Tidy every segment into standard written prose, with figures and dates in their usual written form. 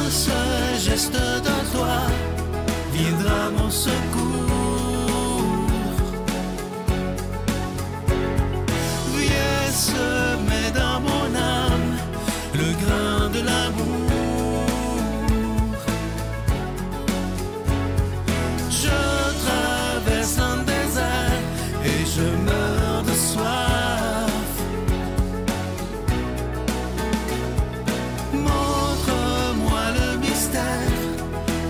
ce geste de toi viendra mon secours. Viens semer dans mon âme le grain de l'amour. Je traverse un désert et je meurs de soif. Montre-moi le mystère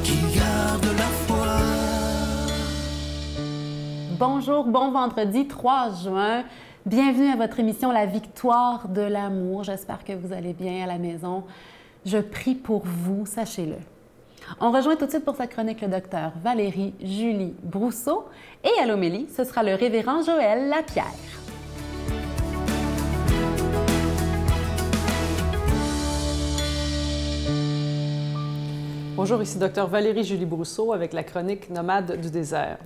qui garde la foi. Bonjour, bon vendredi 3 juin. Bienvenue à votre émission La victoire de l'amour. J'espère que vous allez bien à la maison. Je prie pour vous, sachez-le. On rejoint tout de suite pour sa chronique le docteur Valérie Julie Brousseau et à l'homélie, ce sera le révérend Joël Lapierre. Bonjour, ici Dr Valérie Julie Brousseau avec la chronique Nomade du désert.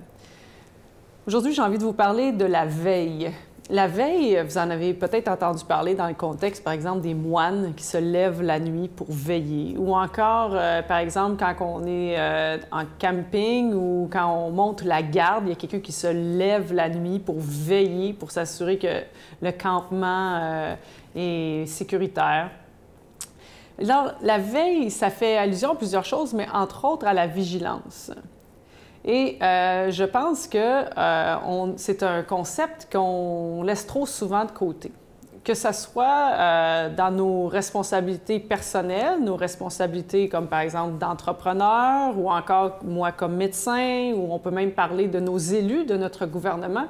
Aujourd'hui, j'ai envie de vous parler de la veille. La veille, vous en avez peut-être entendu parler dans le contexte, par exemple, des moines qui se lèvent la nuit pour veiller, ou encore, par exemple, quand on est en camping ou quand on monte la garde, il y a quelqu'un qui se lève la nuit pour veiller, pour s'assurer que le campement est sécuritaire. Alors, la veille, ça fait allusion à plusieurs choses, mais entre autres à la vigilance. Et je pense que c'est un concept qu'on laisse trop souvent de côté. Que ce soit dans nos responsabilités personnelles, nos responsabilités comme par exemple d'entrepreneur ou encore moi comme médecin, ou on peut même parler de nos élus, de notre gouvernement.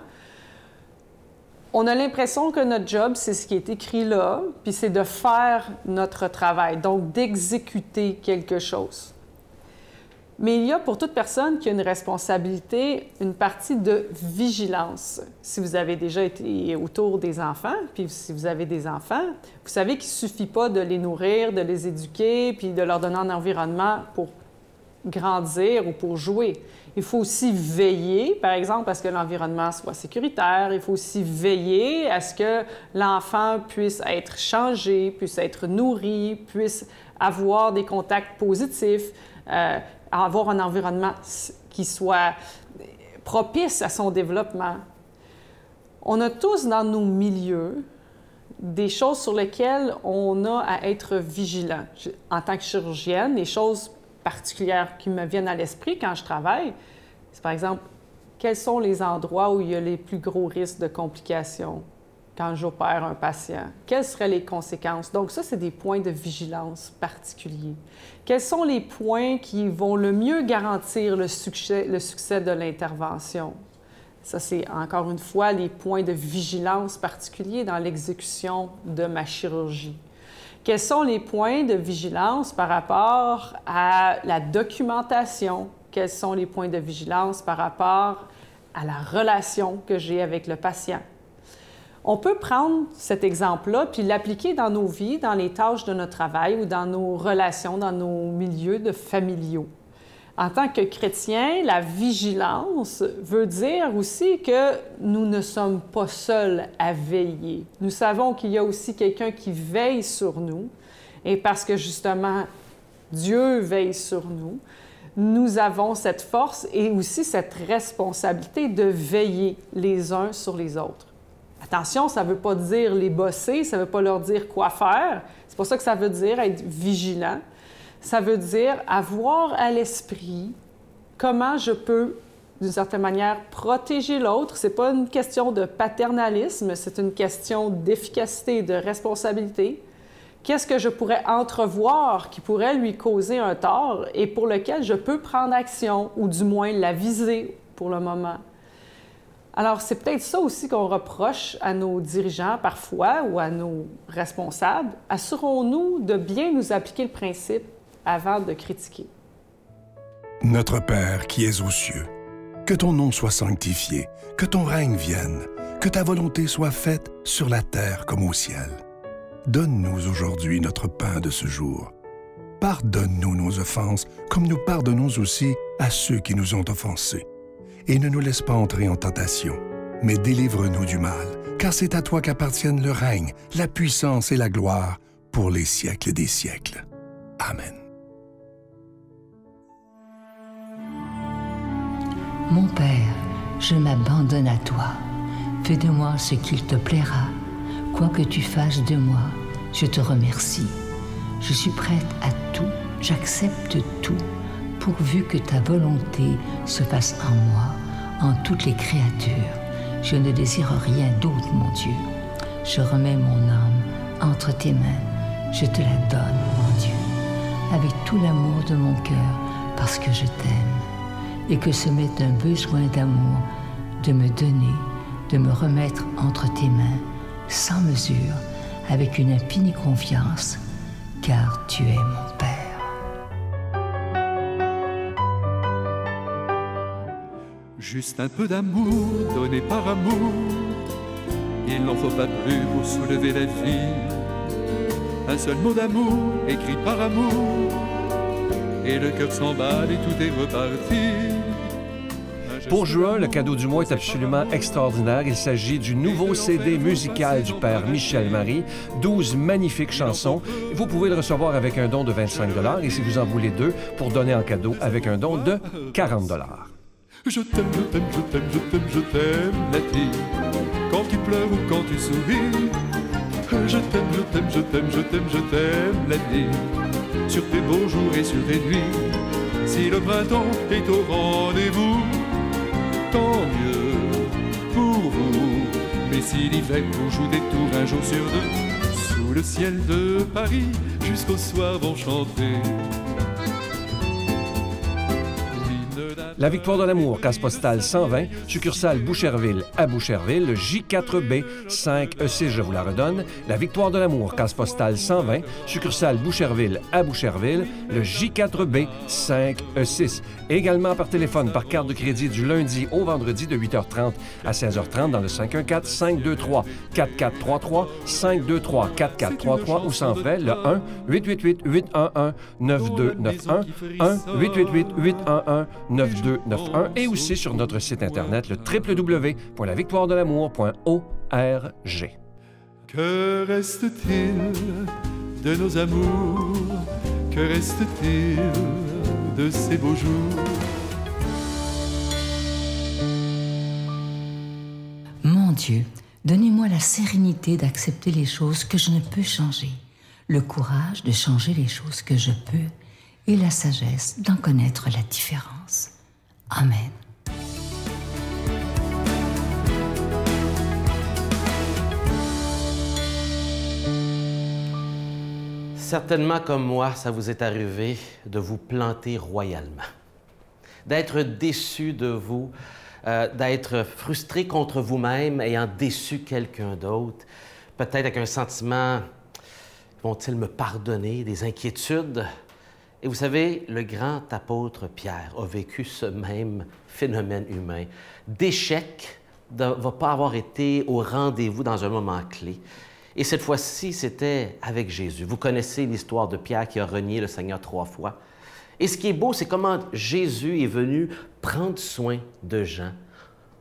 On a l'impression que notre job, c'est ce qui est écrit là, puis c'est de faire notre travail, donc d'exécuter quelque chose. Mais il y a pour toute personne qui a une responsabilité, une partie de vigilance. Si vous avez déjà été autour des enfants, puis si vous avez des enfants, vous savez qu'il ne suffit pas de les nourrir, de les éduquer, puis de leur donner un environnement pour grandir ou pour jouer. Il faut aussi veiller, par exemple, à ce que l'environnement soit sécuritaire. Il faut aussi veiller à ce que l'enfant puisse être changé, puisse être nourri, puisse avoir des contacts positifs, avoir un environnement qui soit propice à son développement. On a tous dans nos milieux des choses sur lesquelles on a à être vigilant. En tant que chirurgienne, les choses particulières qui me viennent à l'esprit quand je travaille, c'est par exemple, quels sont les endroits où il y a les plus gros risques de complications quand j'opère un patient? Quelles seraient les conséquences? Donc ça, c'est des points de vigilance particuliers. Quels sont les points qui vont le mieux garantir le succès de l'intervention? Ça, c'est encore une fois les points de vigilance particuliers dans l'exécution de ma chirurgie. Quels sont les points de vigilance par rapport à la documentation? Quels sont les points de vigilance par rapport à la relation que j'ai avec le patient? On peut prendre cet exemple-là puis l'appliquer dans nos vies, dans les tâches de notre travail ou dans nos relations, dans nos milieux familiaux. En tant que chrétien, la vigilance veut dire aussi que nous ne sommes pas seuls à veiller. Nous savons qu'il y a aussi quelqu'un qui veille sur nous. Et parce que justement, Dieu veille sur nous, nous avons cette force et aussi cette responsabilité de veiller les uns sur les autres. Attention, ça ne veut pas dire les bosser, ça ne veut pas leur dire quoi faire. C'est pour ça que ça veut dire être vigilant. Ça veut dire avoir à l'esprit comment je peux, d'une certaine manière, protéger l'autre. Ce n'est pas une question de paternalisme, c'est une question d'efficacité, de responsabilité. Qu'est-ce que je pourrais entrevoir qui pourrait lui causer un tort et pour lequel je peux prendre action ou du moins la viser pour le moment? Alors, c'est peut-être ça aussi qu'on reproche à nos dirigeants parfois ou à nos responsables. Assurons-nous de bien nous appliquer le principe avant de critiquer. Notre Père qui es aux cieux, que ton nom soit sanctifié, que ton règne vienne, que ta volonté soit faite sur la terre comme au ciel. Donne-nous aujourd'hui notre pain de ce jour. Pardonne-nous nos offenses, comme nous pardonnons aussi à ceux qui nous ont offensés. Et ne nous laisse pas entrer en tentation, mais délivre-nous du mal, car c'est à toi qu'appartiennent le règne, la puissance et la gloire pour les siècles des siècles. Amen. Mon Père, je m'abandonne à toi. Fais de moi ce qu'il te plaira. Quoi que tu fasses de moi, je te remercie. Je suis prête à tout, j'accepte tout, pourvu que ta volonté se fasse en moi, en toutes les créatures. Je ne désire rien d'autre, mon Dieu. Je remets mon âme entre tes mains. Je te la donne, mon Dieu, avec tout l'amour de mon cœur, parce que je t'aime, et que ce m'est un besoin d'amour de me donner, de me remettre entre tes mains, sans mesure, avec une infinie confiance, car tu es mon Père. Juste un peu d'amour donné par amour, il n'en faut pas plus pour soulever la vie. Un seul mot d'amour écrit par amour, et le cœur s'emballe et tout est reparti. Pour juin, le cadeau du mois est absolument extraordinaire. Il s'agit du nouveau CD musical du père Michel Marie, 12 magnifiques chansons. Vous pouvez le recevoir avec un don de 25 $ et si vous en voulez 2, pour donner en cadeau avec un don de 40 $. Je t'aime, je t'aime, je t'aime, je t'aime, je t'aime, la vie. Quand tu pleures ou quand tu souris, je t'aime, je t'aime, je t'aime, je t'aime, je t'aime, la vie. Sur tes beaux jours et sur tes nuits, si le printemps est au rendez-vous, tant mieux pour vous. Mais si l'hiver vous joue des tours un jour sur deux, sous le ciel de Paris, jusqu'au soir vont chanter. La Victoire de l'amour, case postale 120, succursale Boucherville à Boucherville, le J4B 5E6, je vous la redonne. La Victoire de l'amour, case postale 120, succursale Boucherville à Boucherville, le J4B 5E6. Également par téléphone, par carte de crédit du lundi au vendredi de 8h30 à 16h30 dans le 514-523-4433, 523-4433 ou sans frais, le 1-888-811-9291, 1-888-811-9291 et aussi sur notre site internet le www.lavictoiredelamour.org. Que reste-t-il de nos amours? Que reste-t-il de ces beaux jours? Mon Dieu, donnez-moi la sérénité d'accepter les choses que je ne peux changer, le courage de changer les choses que je peux et la sagesse d'en connaître la différence. Amen. Certainement, comme moi, ça vous est arrivé de vous planter royalement, d'être déçu de vous, d'être frustré contre vous-même ayant déçu quelqu'un d'autre, peut-être avec un sentiment « vont-ils me pardonner ?» des inquiétudes. Et vous savez, le grand apôtre Pierre a vécu ce même phénomène humain d'échec, de ne pas avoir été au rendez-vous dans un moment clé. Et cette fois-ci, c'était avec Jésus. Vous connaissez l'histoire de Pierre qui a renié le Seigneur 3 fois. Et ce qui est beau, c'est comment Jésus est venu prendre soin de Jean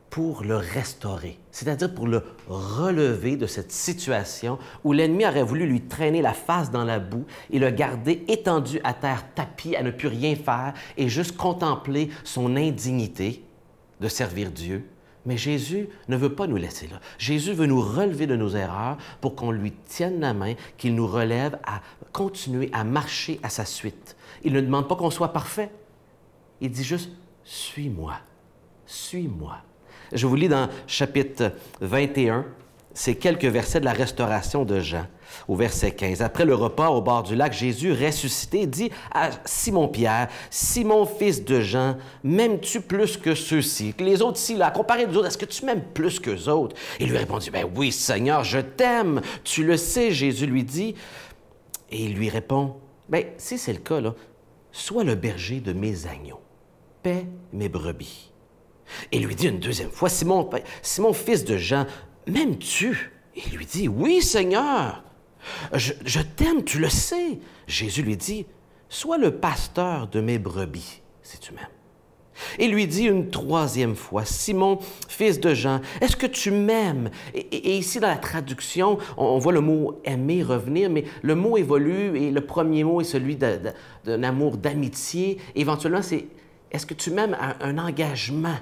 pour le restaurer, c'est-à-dire pour le relever de cette situation où l'ennemi aurait voulu lui traîner la face dans la boue et le garder étendu à terre, tapi, à ne plus rien faire et juste contempler son indignité de servir Dieu. Mais Jésus ne veut pas nous laisser là. Jésus veut nous relever de nos erreurs pour qu'on lui tienne la main, qu'il nous relève à continuer à marcher à sa suite. Il ne demande pas qu'on soit parfait. Il dit juste « Suis-moi, suis-moi ». Je vous lis dans chapitre 21, ces quelques versets de la restauration de Jean, au verset 15. Après le repas au bord du lac, Jésus, ressuscité, dit à Simon-Pierre, « Simon, fils de Jean, m'aimes-tu plus que ceux-ci? » Les autres ici, là, comparé aux autres, est-ce que tu m'aimes plus qu'eux autres? Il lui répondit, « Ben oui, Seigneur, je t'aime. Tu le sais. » Jésus lui dit, et il lui répond, « Ben si c'est le cas, là, sois le berger de mes agneaux. Paie mes brebis. » Et il lui dit une deuxième fois, « Simon, fils de Jean, m'aimes-tu? » Il lui dit, « Oui, Seigneur. Je t'aime, tu le sais. » Jésus lui dit, « Sois le pasteur de mes brebis, si tu m'aimes. » Et lui dit une troisième fois, « Simon, fils de Jean, est-ce que tu m'aimes? » Et ici, dans la traduction, on voit le mot « aimer » revenir, mais le mot évolue et le premier mot est celui d'un amour d'amitié. Éventuellement, c'est « est-ce que tu m'aimes? » Un engagement.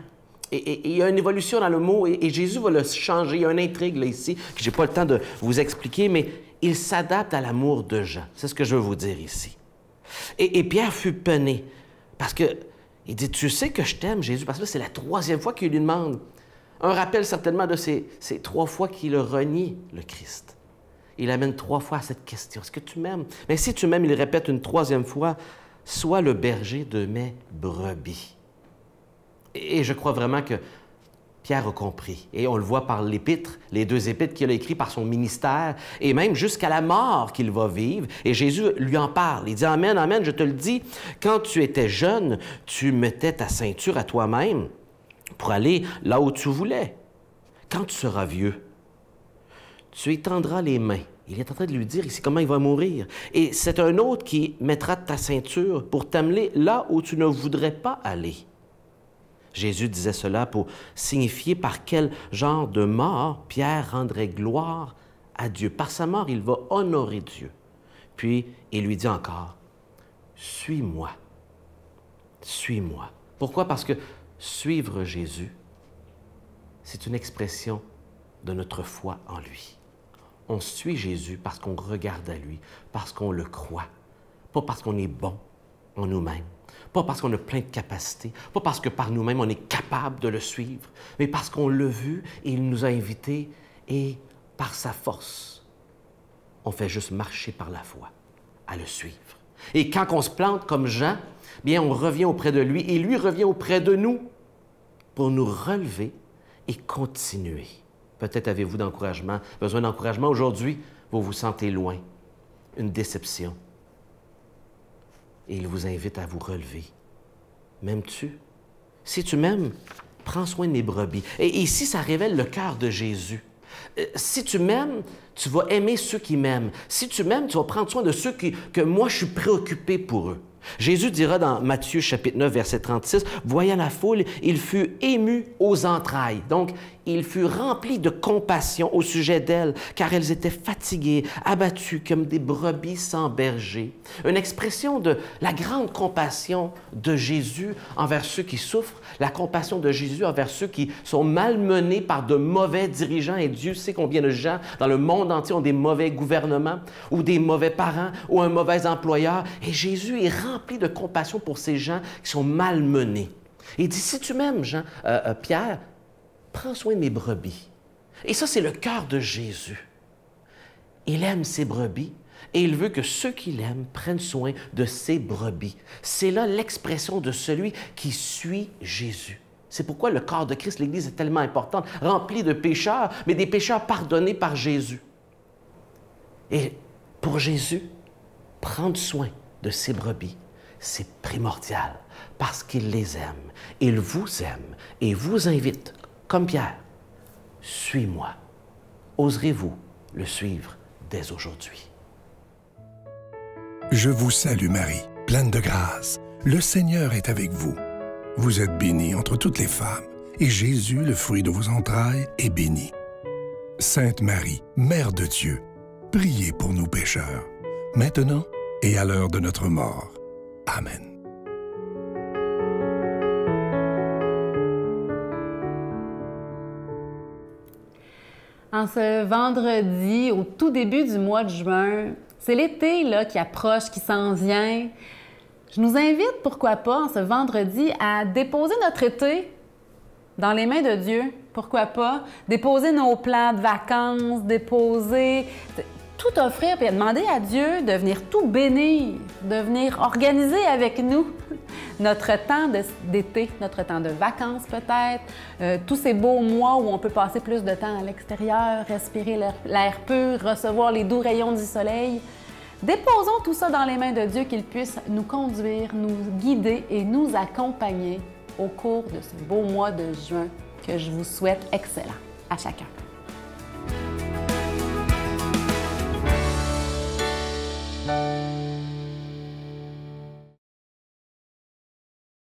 Et il y a une évolution dans le mot, et Jésus va le changer. Il y a une intrigue là, ici, que je n'ai pas le temps de vous expliquer, mais il s'adapte à l'amour de Jean. C'est ce que je veux vous dire ici. Et Pierre fut peiné, parce que il dit, tu sais que je t'aime, Jésus, parce que c'est la 3e fois qu'il lui demande. Un rappel certainement de ces 3 fois qu'il renie le Christ. Il amène 3 fois à cette question, est-ce que tu m'aimes? Mais si tu m'aimes, il répète une 3e fois, sois le berger de mes brebis. Et je crois vraiment que Pierre a compris. Et on le voit par l'épître, les 2 épîtres qu'il a écrites par son ministère, et même jusqu'à la mort qu'il va vivre. Et Jésus lui en parle. Il dit, amen, amen, je te le dis, quand tu étais jeune, tu mettais ta ceinture à toi-même pour aller là où tu voulais. Quand tu seras vieux, tu étendras les mains. Il est en train de lui dire ici comment il va mourir. Et c'est un autre qui mettra ta ceinture pour t'amener là où tu ne voudrais pas aller. Jésus disait cela pour signifier par quel genre de mort Pierre rendrait gloire à Dieu. Par sa mort, il va honorer Dieu. Puis, il lui dit encore, « Suis-moi, suis-moi. » Pourquoi? Parce que suivre Jésus, c'est une expression de notre foi en lui. On suit Jésus parce qu'on regarde à lui, parce qu'on le croit, pas parce qu'on est bon en nous-mêmes. Pas parce qu'on a plein de capacités, pas parce que par nous-mêmes on est capable de le suivre, mais parce qu'on l'a vu et il nous a invités et par sa force, on fait juste marcher par la foi à le suivre. Et quand on se plante comme Jean, bien on revient auprès de lui et lui revient auprès de nous pour nous relever et continuer. Peut-être avez-vous besoin d'encouragement aujourd'hui, vous vous sentez loin, une déception. Et il vous invite à vous relever. M'aimes-tu? Si tu m'aimes, prends soin de mes brebis. Et ici, ça révèle le cœur de Jésus. Si tu m'aimes, tu vas aimer ceux qui m'aiment. Si tu m'aimes, tu vas prendre soin de ceux que moi, je suis préoccupé pour eux. Jésus dira dans Matthieu chapitre 9, verset 36, « Voyant la foule, il fut ému aux entrailles. » Donc, il fut rempli de compassion au sujet d'elles, car elles étaient fatiguées, abattues comme des brebis sans berger. Une expression de la grande compassion de Jésus envers ceux qui souffrent, la compassion de Jésus envers ceux qui sont malmenés par de mauvais dirigeants. Et Dieu sait combien de gens dans le monde entier ont des mauvais gouvernements, ou des mauvais parents, ou un mauvais employeur. Et Jésus est rempli de compassion pour ces gens qui sont malmenés. Il dit, si tu m'aimes, Pierre, prends soin de mes brebis. Et ça, c'est le cœur de Jésus. Il aime ses brebis et il veut que ceux qui l'aiment prennent soin de ses brebis. C'est là l'expression de celui qui suit Jésus. C'est pourquoi le corps de Christ, l'Église, est tellement importante, remplie de pécheurs, mais des pécheurs pardonnés par Jésus. Et pour Jésus, prendre soin de ses brebis, c'est primordial parce qu'il les aime. Il vous aime et vous invite, comme Pierre, suis-moi. Oserez-vous le suivre dès aujourd'hui? Je vous salue Marie, pleine de grâce. Le Seigneur est avec vous. Vous êtes bénie entre toutes les femmes, et Jésus, le fruit de vos entrailles, est béni. Sainte Marie, Mère de Dieu, priez pour nous pécheurs, maintenant et à l'heure de notre mort. Amen. En ce vendredi, au tout début du mois de juin, c'est l'été là, qui approche, qui s'en vient. Je nous invite, pourquoi pas, en ce vendredi, à déposer notre été dans les mains de Dieu. Pourquoi pas? Déposer nos plans de vacances, déposer... tout offrir et demander à Dieu de venir tout bénir, de venir organiser avec nous notre temps d'été, notre temps de vacances peut-être, tous ces beaux mois où on peut passer plus de temps à l'extérieur, respirer l'air pur, recevoir les doux rayons du soleil. Déposons tout ça dans les mains de Dieu, qu'il puisse nous conduire, nous guider et nous accompagner au cours de ce beau mois de juin que je vous souhaite excellent à chacun.